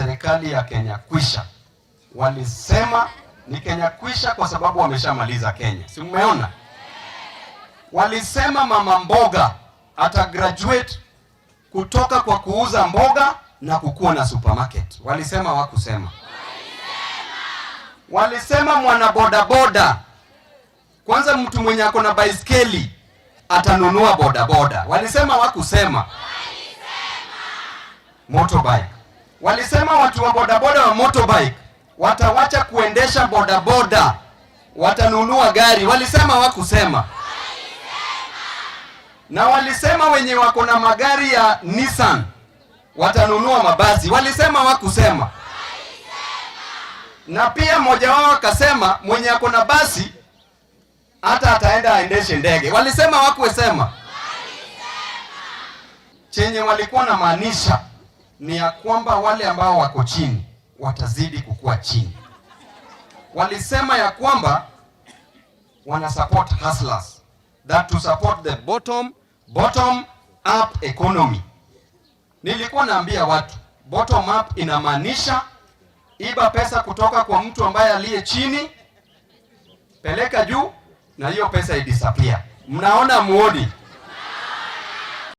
Serikali ya Kenya kwisha walisema ni Kenya kwisha kwa sababu wameshamaliza Kenya. Si mmeona? Walisema mama mboga ata graduate kutoka kwa kuuza mboga na kukuwa na supermarket. Walisema wakusema. Walisema mwana boda boda, kwanza mtu mwenye ako na baiskeli atanunua boda boda. Walisema wakusema. Motorbike. Walisema watu wa bodaboda wa motorbike watawacha kuendesha bodaboda, watanunua gari. Walisema wakusema. Na walisema wenye wako na magari ya Nissan watanunua mabasi. Walisema wakusema. Na pia mmoja wao akasema mwenye ako na basi hata ataenda aendeshe ndege. Walisema wakusema. Chenye walikuwa na maanisha ni ya kwamba wale ambao wako chini watazidi kukua chini. Walisema ya kwamba wana support hustlers, that to support the bottom up economy. Nilikuwa naambia watu bottom up inamaanisha iba pesa kutoka kwa mtu ambaye aliye chini, peleka juu na hiyo pesa idisappear. Mnaona muoni?